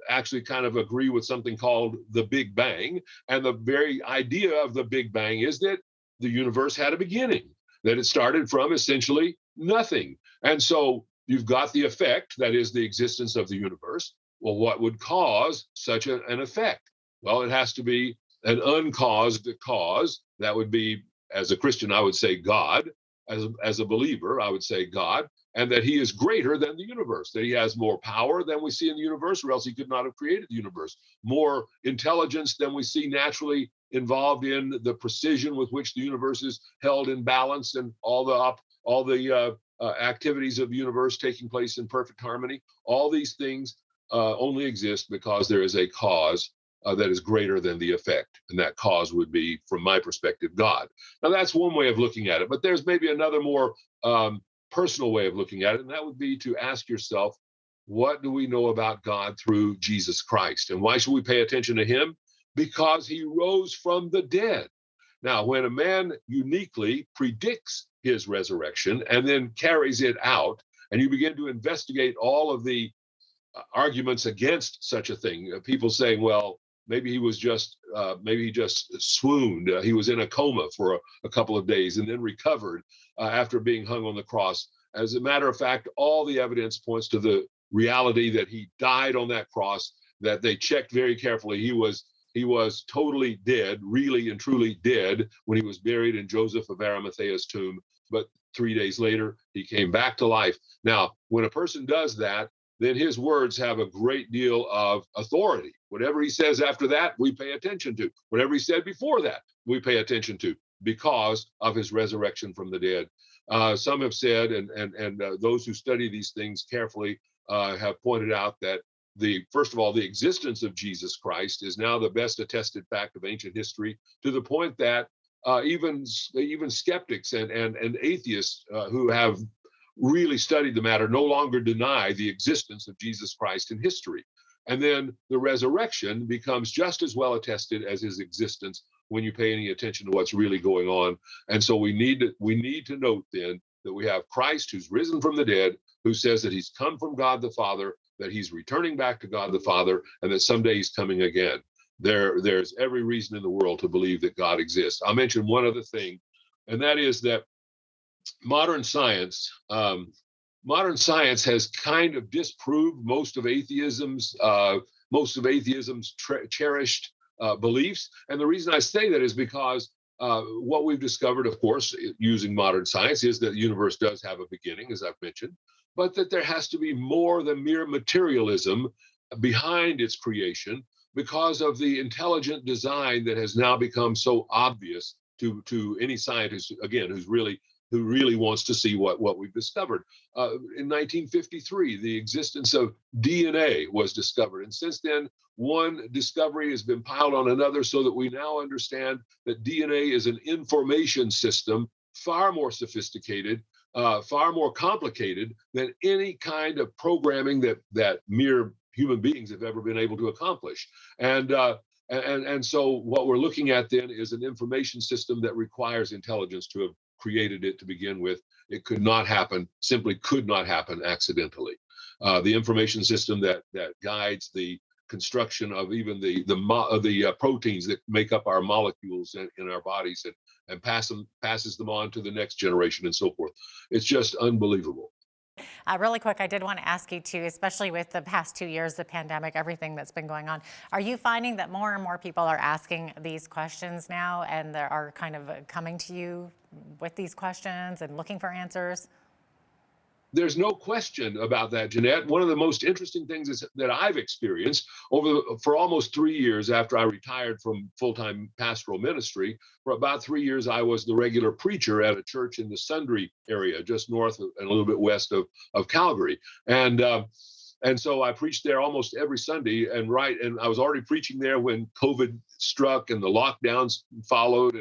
actually kind of agree with something called the Big Bang. And the very idea of the Big Bang is that the universe had a beginning, that it started from essentially nothing. And so you've got the effect, that is the existence of the universe. Well, what would cause such an effect? Well, it has to be an uncaused cause. That would be, as a Christian, I would say God. As a believer, I would say God, and that he is greater than the universe, that he has more power than we see in the universe, or else he could not have created the universe, more intelligence than we see naturally involved in the precision with which the universe is held in balance, and all the activities of the universe taking place in perfect harmony. All these things only exist because there is a cause that is greater than the effect. And that cause would be, from my perspective, God. Now, that's one way of looking at it, but there's maybe another more personal way of looking at it, and that would be to ask yourself, what do we know about God through Jesus Christ? And why should we pay attention to him? Because he rose from the dead. Now, when a man uniquely predicts his resurrection and then carries it out, and you begin to investigate all of the arguments against such a thing, people saying, well, maybe he just swooned. He was in a coma for a couple of days and then recovered after being hung on the cross. As a matter of fact, all the evidence points to the reality that he died on that cross, that they checked very carefully. He was totally dead, really and truly dead, when he was buried in Joseph of Arimathea's tomb. But 3 days later, he came back to life. Now, when a person does that, then his words have a great deal of authority. Whatever he says after that, we pay attention to. Whatever he said before that, we pay attention to, because of his resurrection from the dead. Some have said, and those who study these things carefully have pointed out that first of all, the existence of Jesus Christ is now the best attested fact of ancient history, to the point that even skeptics and atheists who have really studied the matter no longer deny the existence of Jesus Christ in history. And then the resurrection becomes just as well attested as his existence when you pay any attention to what's really going on. And so we need to note then that we have Christ who's risen from the dead, who says that he's come from God the Father, that he's returning back to God the Father, and that someday he's coming again. There's every reason in the world to believe that God exists. I'll mention one other thing, and that is that modern science has kind of disproved most of atheism's cherished beliefs. And the reason I say that is because what we've discovered, of course, using modern science, is that the universe does have a beginning, as I've mentioned, but that there has to be more than mere materialism behind its creation, because of the intelligent design that has now become so obvious to any scientist, again, who really wants to see what we've discovered. In 1953, the existence of DNA was discovered. And since then, one discovery has been piled on another so that we now understand that DNA is an information system, far more sophisticated, far more complicated than any kind of programming that mere human beings have ever been able to accomplish. And so what we're looking at then is an information system that requires intelligence to have created it to begin with. It could not happen, simply could not happen accidentally. The information system that guides the construction of even the proteins that make up our molecules in our bodies and passes them on to the next generation and so forth. It's just unbelievable. Really quick, I did want to ask you too, especially with the past 2 years, the pandemic, everything that's been going on. Are you finding that more and more people are asking these questions now and they are kind of coming to you with these questions and looking for answers? There's no question about that, Jeanette. One of the most interesting things that I've experienced for almost 3 years after I retired from full-time pastoral ministry. For about 3 years, I was the regular preacher at a church in the Sundre area, just north of, and a little bit west of Calgary. And so I preached there almost every Sunday, and I was already preaching there when COVID struck and the lockdowns followed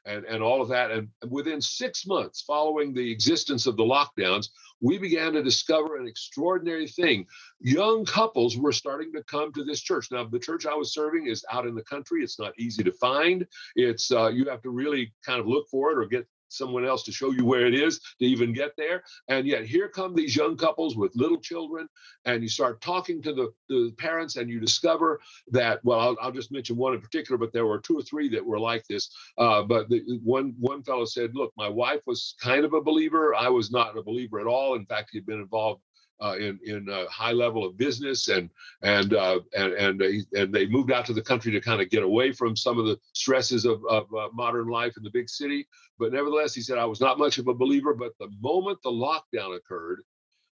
and all of that. And within 6 months following the existence of the lockdowns, we began to discover an extraordinary thing. Young couples were starting to come to this church. Now, the church I was serving is out in the country. It's not easy to find. It's you have to really kind of look for it or get someone else to show you where it is to even get there. And yet here come these young couples with little children, and you start talking to the parents, and you discover that, well, I'll just mention one in particular, but there were 2 or 3 that were like this. But one fellow said, look, my wife was kind of a believer. I was not a believer at all. In fact, he'd been involved in a high level of business, and they moved out to the country to kind of get away from some of the stresses of modern life in the big city. But nevertheless, he said, I was not much of a believer, but the moment the lockdown occurred,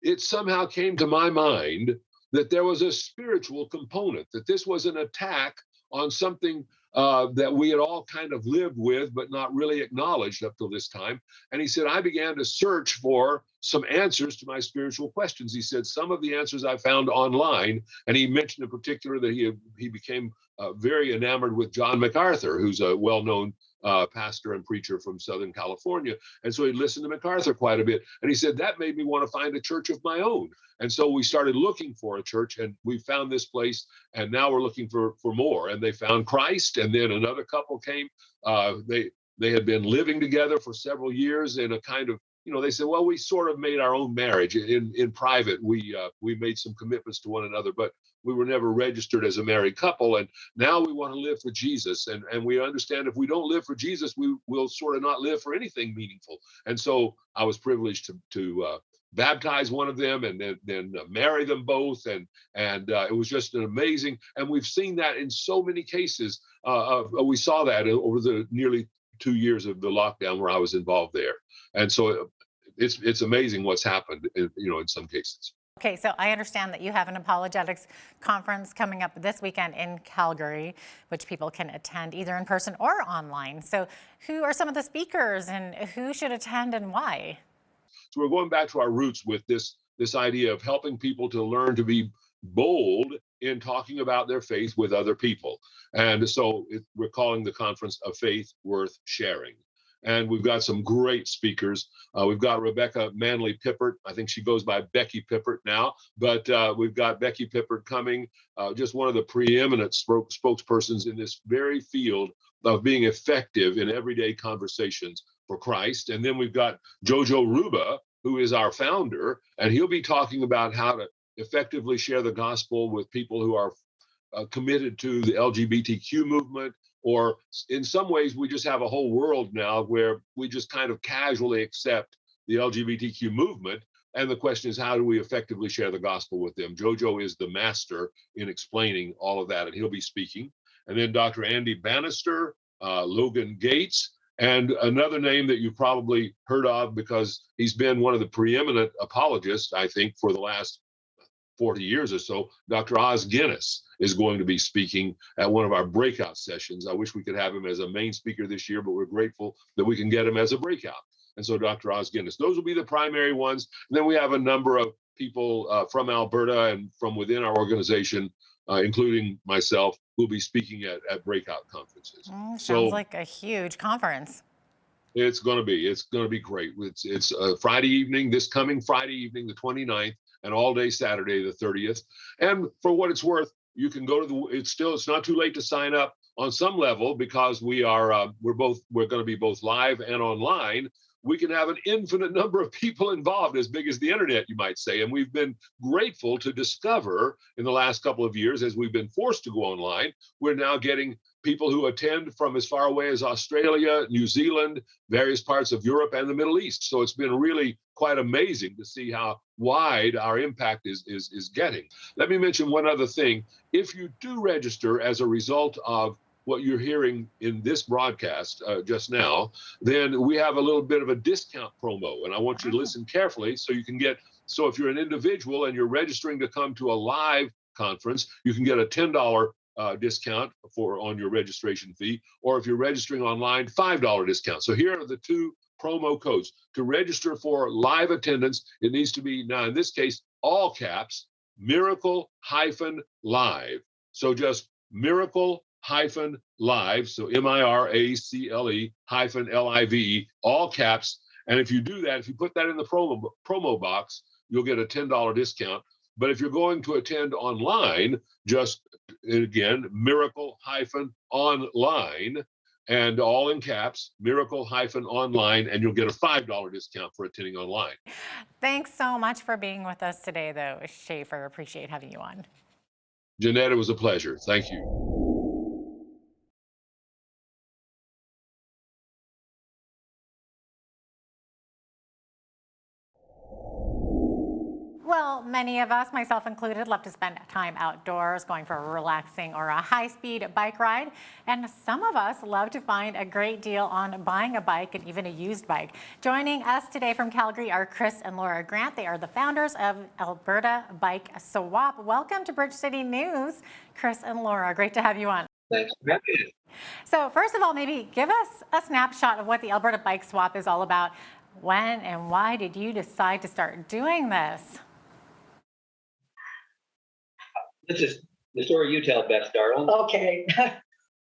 it somehow came to my mind that there was a spiritual component, that this was an attack on something that we had all kind of lived with, but not really acknowledged up till this time. And he said, I began to search for some answers to my spiritual questions. He said, some of the answers I found online, and he mentioned in particular that he became very enamored with John MacArthur, who's a well-known pastor and preacher from Southern California. And so he listened to MacArthur quite a bit. And he said, that made me want to find a church of my own. And so we started looking for a church, and we found this place, and now we're looking for more. And they found Christ, and then another couple came. They had been living together for several years in a kind of, they said, well, we sort of made our own marriage in private. We made some commitments to one another, but we were never registered as a married couple. And now we want to live for Jesus. And we understand if we don't live for Jesus, we will sort of not live for anything meaningful. And so I was privileged to baptize one of them and then marry them both. And it was just an amazing, and we've seen that in so many cases. We saw that over the nearly 2 years of the lockdown where I was involved there. And so it's amazing what's happened, in some cases. Okay, so I understand that you have an apologetics conference coming up this weekend in Calgary, which people can attend either in person or online. So who are some of the speakers and who should attend and why? So we're going back to our roots with this idea of helping people to learn to be bold in talking about their faith with other people. And so we're calling the conference A Faith Worth Sharing. And we've got some great speakers. We've got Rebecca Manley Pippert. I think she goes by Becky Pippert now, but we've got Becky Pippert coming, just one of the preeminent spokespersons in this very field of being effective in everyday conversations for Christ. And then we've got Jojo Ruba, who is our founder, and he'll be talking about how to effectively share the gospel with people who are committed to the LGBTQ movement, or in some ways, we just have a whole world now where we just kind of casually accept the LGBTQ movement. And the question is, how do we effectively share the gospel with them? Jojo is the master in explaining all of that, and he'll be speaking. And then Dr. Andy Bannister, Logan Gates, and another name that you've probably heard of because he's been one of the preeminent apologists, I think, for the last 40 years or so, Dr. Oz Guinness is going to be speaking at one of our breakout sessions. I wish we could have him as a main speaker this year, but we're grateful that we can get him as a breakout. And so Dr. Oz Guinness, those will be the primary ones. And then we have a number of people from Alberta and from within our organization, including myself, who'll be speaking at breakout conferences. Sounds like a huge conference. It's going to be great. It's Friday evening, this coming Friday evening, the 29th, and all day Saturday, the 30th. And for what it's worth, you can go to it's not too late to sign up on some level, because we're going to be both live and online. We can have an infinite number of people involved, as big as the internet, you might say. And we've been grateful to discover in the last couple of years, as we've been forced to go online, we're now getting people who attend from as far away as Australia, New Zealand, various parts of Europe and the Middle East. So it's been really quite amazing to see how wide our impact is getting. Let me mention one other thing. If you do register as a result of what you're hearing in this broadcast just now, then we have a little bit of a discount promo. And I want you to listen carefully so you can get, so if you're an individual and you're registering to come to a live conference, you can get a $10 discount on your registration fee. Or if you're registering online, $5 discount. So here are the two promo codes. To register for live attendance, it needs to be, now in this case, all caps, Miracle-Live. So just Miracle-Live, so MIRACLE-LIVE, all caps. And if you do that, if you put that in the promo box, you'll get a $10 discount. But if you're going to attend online, just again, Miracle-Online, and all in caps, Miracle-Online, and you'll get a $5 discount for attending online. Thanks so much for being with us today, though, Schaefer. Appreciate having you on. Jeanette, it was a pleasure. Thank you. Well, many of us, myself included, love to spend time outdoors, going for a relaxing or a high-speed bike ride. And some of us love to find a great deal on buying a bike and even a used bike. Joining us today from Calgary are Chris and Laura Grant. They are the founders of Alberta Bike Swap. Welcome to Bridge City News, Chris and Laura. Great to have you on. Thanks for having me. So first of all, maybe give us a snapshot of what the Alberta Bike Swap is all about. When and why did you decide to start doing this? This is the story you tell best, darling. Okay.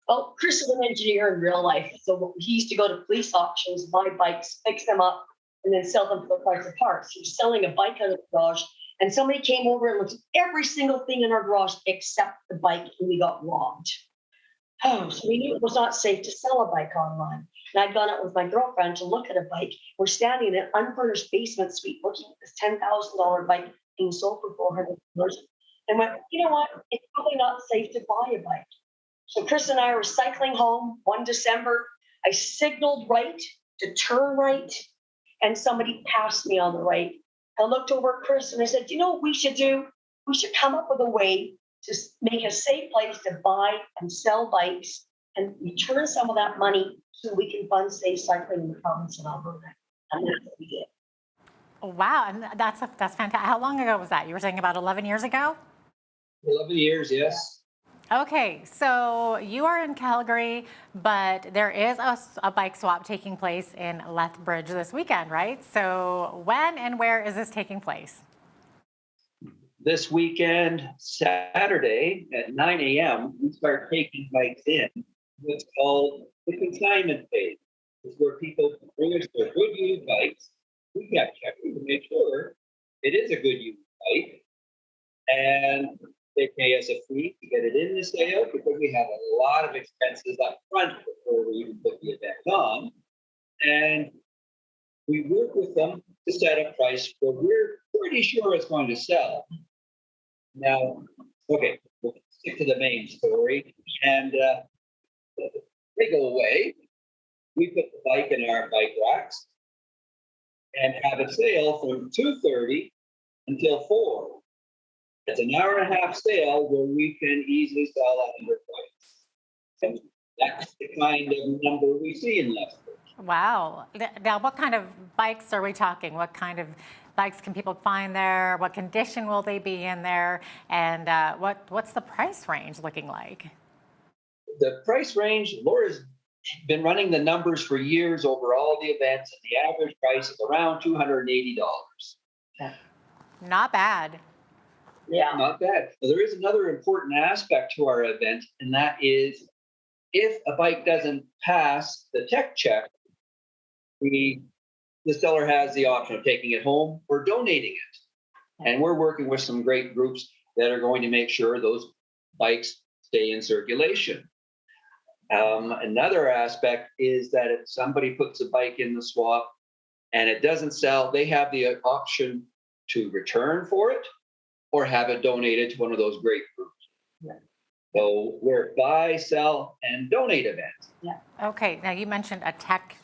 Well, Chris is an engineer in real life. So he used to go to police auctions, buy bikes, fix them up, and then sell them for the price of parts. He was selling a bike out of the garage, and somebody came over and looked at every single thing in our garage except the bike, and we got robbed. Oh, so we knew it was not safe to sell a bike online. And I'd gone out with my girlfriend to look at a bike. We're standing in an unfurnished basement suite looking at this $10,000 bike being sold for $400. And went, you know what? It's probably not safe to buy a bike. So Chris and I were cycling home one December. I signaled right to turn right, and somebody passed me on the right. I looked over at Chris and I said, you know what we should do? We should come up with a way to make a safe place to buy and sell bikes and return some of that money so we can fund safe cycling in the province of Alberta. And that's what we did. Wow, and that's fantastic. How long ago was that? You were saying about 11 years ago? 11 years, yes. Okay, so you are in Calgary, but there is a bike swap taking place in Lethbridge this weekend, right? So when and where is this taking place? This weekend, Saturday at 9 a.m., we start taking bikes in what's called the consignment phase. It's where people bring us their good used bikes. We have checking to make sure it is a good used bike. And they pay us a fee to get it in the sale because we have a lot of expenses up front before we even put the event on. And we work with them to set a price where we're pretty sure it's going to sell. Now, okay, we'll stick to the main story. And they go away. We put the bike in our bike racks and have a sale from 2:30 until 4. It's an hour and a half sale where we can easily sell 100 bikes. And that's the kind of number we see in Lethbridge. Wow. Now, what kind of bikes are we talking? What kind of bikes can people find there? What condition will they be in there? And what's the price range looking like? The price range, Laura's been running the numbers for years over all the events, and the average price is around $280. Not bad. Yeah, not bad. But there is another important aspect to our event, and that is if a bike doesn't pass the tech check, the seller has the option of taking it home or donating it. And we're working with some great groups that are going to make sure those bikes stay in circulation. Another aspect is that if somebody puts a bike in the swap and it doesn't sell, they have the option to return for it or have it donated to one of those great groups. Yeah. So we're buy, sell, and donate events. Yeah. Okay. Now you mentioned a check.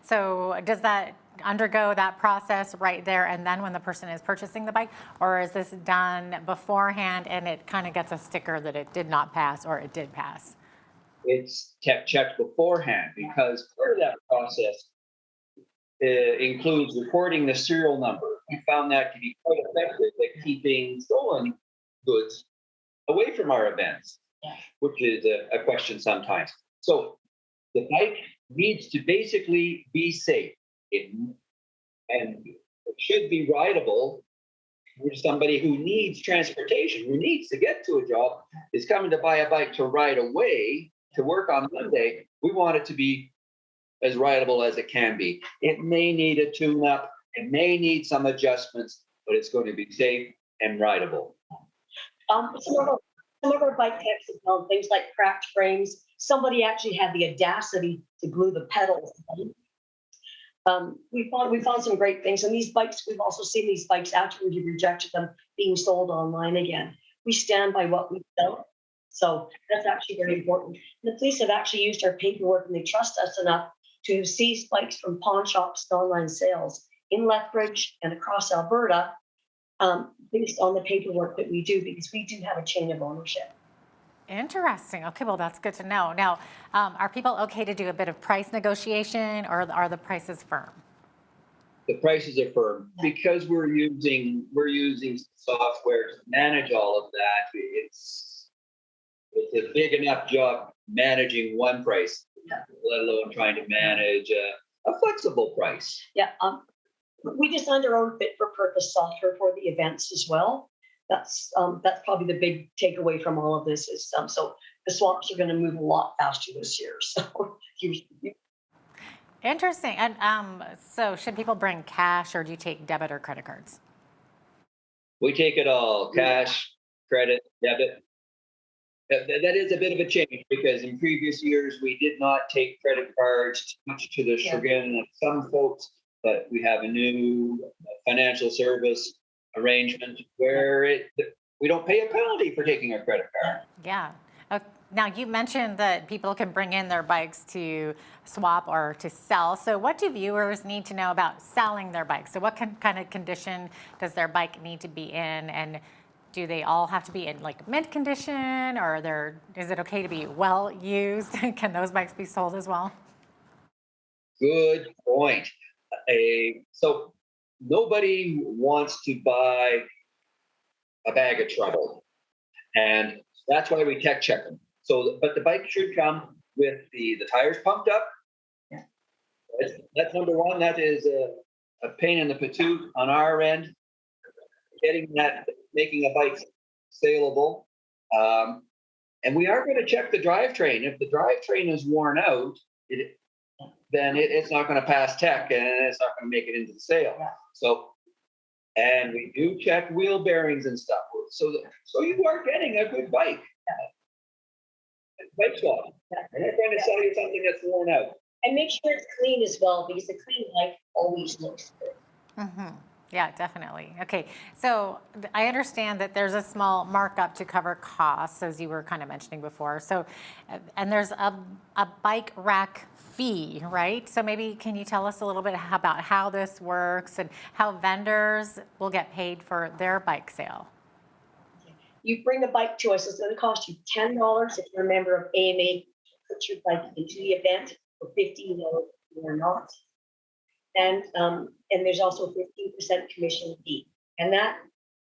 So does that undergo that process right there and then when the person is purchasing the bike, or is this done beforehand and it kind of gets a sticker that it did not pass or it did pass? It's checked beforehand because part of that process includes recording the serial number. We found that to be quite effective at keeping stolen goods away from our events, which is a question sometimes. So the bike needs to basically be safe. And it should be rideable for somebody who needs transportation, who needs to get to a job, is coming to buy a bike to ride away to work on Monday. We want it to be as rideable as it can be. It may need a tune-up, it may need some adjustments, but it's going to be safe and rideable. Some of our bike techs have found things like cracked frames. Somebody actually had the audacity to glue the pedals. We found some great things, and these bikes, we've also seen these bikes after we've rejected them being sold online again. We stand by what we sell, so that's actually very important. And the police have actually used our paperwork, and they trust us enough to seize bikes from pawn shops and online sales in Lethbridge and across Alberta, based on the paperwork that we do, because we do have a chain of ownership. Interesting. Okay, well, that's good to know. Now, are people okay to do a bit of price negotiation, or are the prices firm? The prices are firm because we're using software to manage all of that. It's a big enough job managing one price, let alone trying to manage a flexible price. Yeah, we designed our own fit for purpose software for the events as well. That's probably the big takeaway from all of this is so the swaps are going to move a lot faster this year. So Interesting. And so should people bring cash, or do you take debit or credit cards? We take it all: cash, credit, debit. That is a bit of a change because in previous years we did not take credit cards much to the chagrin of some folks, but we have a new financial service arrangement where we don't pay a penalty for taking a credit card. Yeah. Now, you mentioned that people can bring in their bikes to swap or to sell. So what do viewers need to know about selling their bikes? So what kind of condition does their bike need to be in? And do they all have to be in like mint condition, or is it okay to be well used? Can those bikes be sold as well? Good point. So nobody wants to buy a bag of trouble, and that's why we tech check them. So, but the bike should come with the tires pumped up. Yeah. That's number one. That is a pain in the patoot on our end, making a bike saleable. And we are going to check the drivetrain. If the drivetrain is worn out, then it's not going to pass tech and it's not going to make it into the sale. Yeah. So, and we do check wheel bearings and stuff. So you are getting a good bike. Bike swap. Yeah. We're not going to sell you something that's worn out. And make sure it's clean as well, because a clean bike always looks good. Mm-hmm. Yeah, definitely. Okay, so I understand that there's a small markup to cover costs, as you were kind of mentioning before. So, and there's a bike rack fee, right? So maybe can you tell us a little bit about how this works and how vendors will get paid for their bike sale? You bring a bike to us, it's going to cost you $10 if you're a member of AMA. Put your bike into the event for $15 who are not. And there's also a 15% commission fee, and that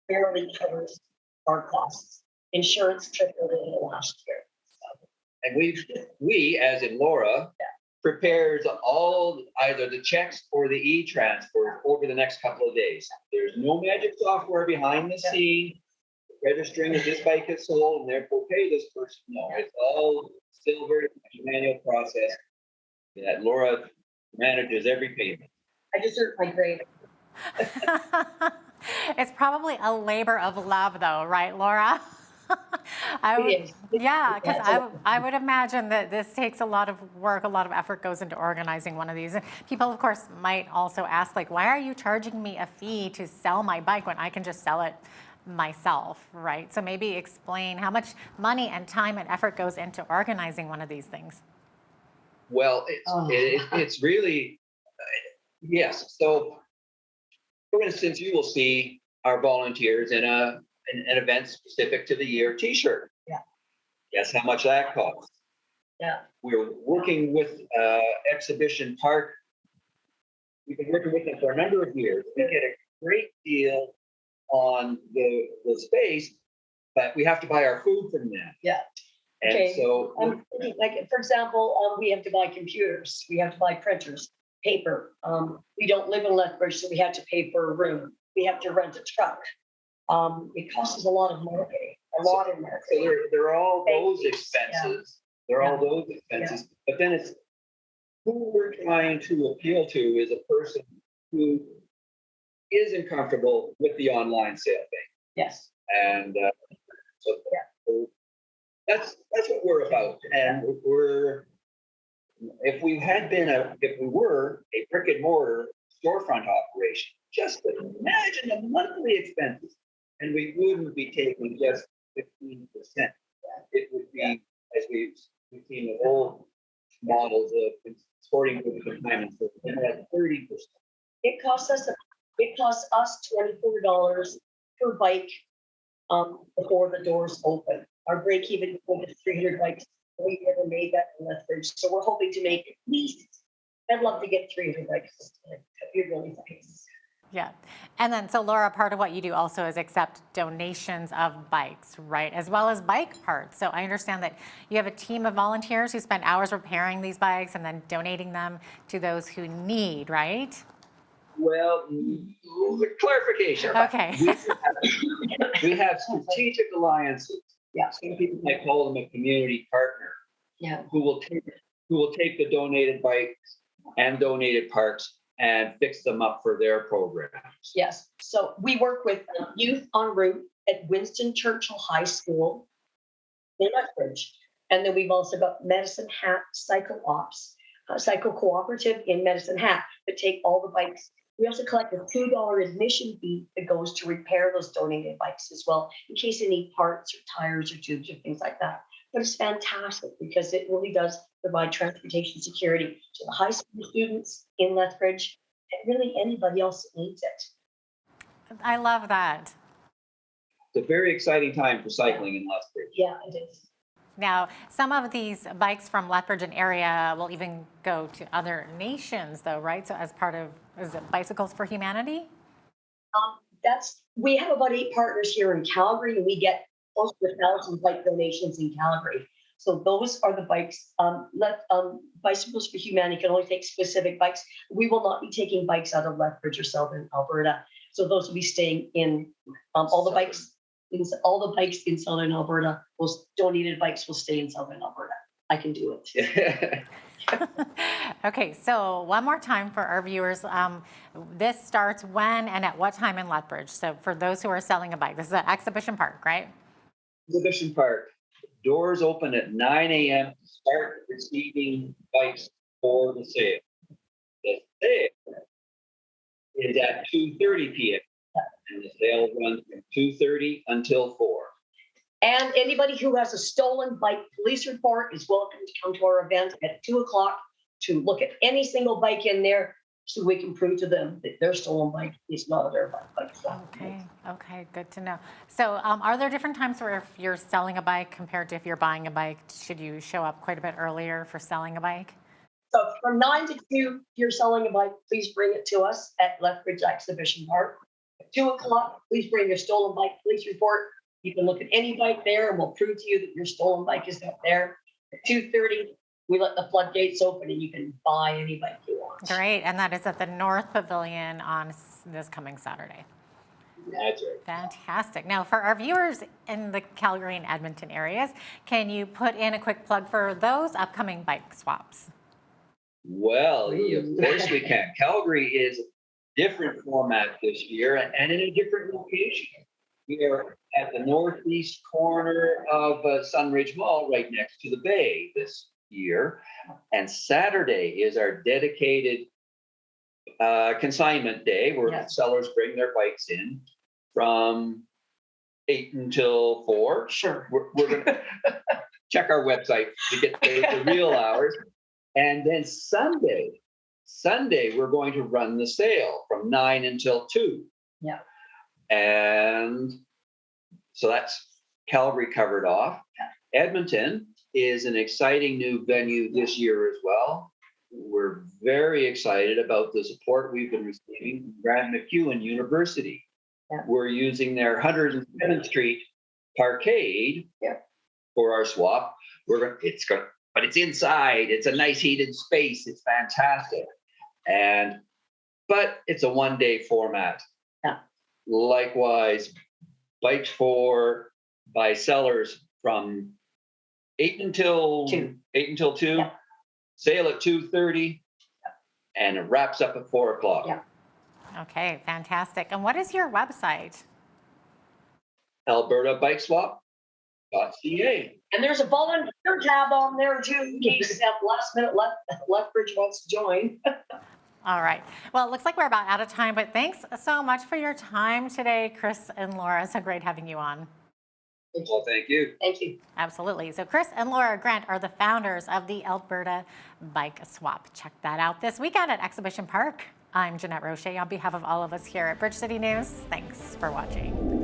barely covers our costs. Insurance tripled in the last year. And we, as in Laura, prepares all either the checks or the e-transfer over the next couple of days. There's no magic software behind the scene registering that this bike is sold and therefore pay this person. No, it's all still very much a manual process that Laura manages every payment. I just earned my grade. It's probably a labor of love, though, right, Laura? Because I would imagine that this takes a lot of work, a lot of effort goes into organizing one of these. And people, of course, might also ask, like, why are you charging me a fee to sell my bike when I can just sell it myself, right? So maybe explain how much money and time and effort goes into organizing one of these things. Well, it's really, yes. So, for instance, you will see our volunteers in an event specific to the year T-shirt. Yeah. Guess how much that costs? Yeah. We're working with Exhibition Park. We've been working with them for a number of years. We get a great deal on the space, but we have to buy our food from them. Yeah. And okay. so, like for example, we have to buy computers, we have to buy printers, paper. We don't live in Lethbridge, so we have to pay for a room. We have to rent a truck. It costs us a lot of marketing, a lot of marketing. So there are all those expenses. Yeah. There are all those expenses, but then it's who we're trying to appeal to is a person who isn't comfortable with the online sale thing. Yes. And so that's what we're about. And if we were a brick and mortar storefront operation, just imagine the monthly expenses, and we wouldn't be taking just 15%. It would be, as we've seen the old models of sporting goods consignment, so at 30%. It costs us $24 per bike before the doors open. Our break even point is 300 bikes. We've never made that in Lethbridge, so we're hoping to make at least. I'd love to get 300 bikes. That'd be really nice. Yeah. And then, so Laura, part of what you do also is accept donations of bikes, right? As well as bike parts. So I understand that you have a team of volunteers who spend hours repairing these bikes and then donating them to those who need, right? Well, clarification. Okay. We have strategic alliances. Yeah. Some people might call them a community partner. Yeah. Who will take the donated bikes and donated parts and fix them up for their programs. Yes. So we work with Youth en Route at Winston Churchill High School in Lethbridge. And then we've also got Medicine Hat Cycle Ops, Cycle Cooperative in Medicine Hat that take all the bikes. We also collect a $2 admission fee that goes to repair those donated bikes as well, in case they need parts or tires or tubes or things like that. But it's fantastic because it really does provide transportation security to the high school students in Lethbridge and really anybody else that needs it. I love that. It's a very exciting time for cycling in Lethbridge. Yeah, it is. Now, some of these bikes from Lethbridge and area will even go to other nations, though, right? So as part of, is it Bicycles for Humanity? We have about 8 partners here in Calgary, and we get close to 1,000 bike donations in Calgary. So those are the bikes. Bicycles for Humanity can only take specific bikes. We will not be taking bikes out of Lethbridge or Southern Alberta. So those will be staying in all the bikes in Southern Alberta. Those donated bikes will stay in Southern Alberta. I can do it. Okay, so one more time for our viewers. This starts when and at what time in Lethbridge? So for those who are selling a bike, this is at Exhibition Park, right? Exhibition Park. Doors open at 9 a.m. to start receiving bikes for the sale. The sale is at 2:30 p.m. and the sale runs from 2:30 until 4. And anybody who has a stolen bike police report is welcome to come to our event at 2 o'clock to look at any single bike in there so we can prove to them that their stolen bike is not their bike. Okay, good to know. So are there different times where if you're selling a bike compared to if you're buying a bike, should you show up quite a bit earlier for selling a bike? So from 9 to 2, if you're selling a bike, please bring it to us at Lethbridge Exhibition Park. At 2 o'clock, please bring your stolen bike police report. You can look at any bike there and we'll prove to you that your stolen bike is not there. At 2:30, we let the floodgates open and you can buy any bike you want. Great, and that is at the North Pavilion on this coming Saturday. That's right. Fantastic. Now, for our viewers in the Calgary and Edmonton areas, can you put in a quick plug for those upcoming bike swaps? Well, of course we can. Calgary is a different format this year and in a different location. We are at the northeast corner of Sunridge Mall, right next to the bay this year. And Saturday is our dedicated consignment day where sellers bring their bikes in from 8 until 4. Sure. We're going to check our website to get the real hours. And then Sunday, we're going to run the sale from 9 until 2. Yeah. And so that's Calgary covered off. Edmonton is an exciting new venue this year as well. We're very excited about the support we've been receiving from Grant MacEwan University. Yeah. We're using their 107th Street parkade for our swap. But it's inside. It's a nice heated space. It's fantastic. But it's a one-day format. Yeah. Likewise, bikes by sellers from 8 until 2. Yeah. Sale at 2:30, and it wraps up at 4 o'clock. Yeah. Okay, fantastic. And what is your website? AlbertaBikeSwap.ca. And there's a volunteer tab on there too, in case that last minute Lethbridge wants to join. All right. Well, it looks like we're about out of time, but thanks so much for your time today, Chris and Laura. So great having you on. Well, thank you. Thank you. Absolutely. So Chris and Laura Grant are the founders of the Alberta Bike Swap. Check that out this weekend at Exhibition Park. I'm Jeanette Roche on behalf of all of us here at Bridge City News. Thanks for watching.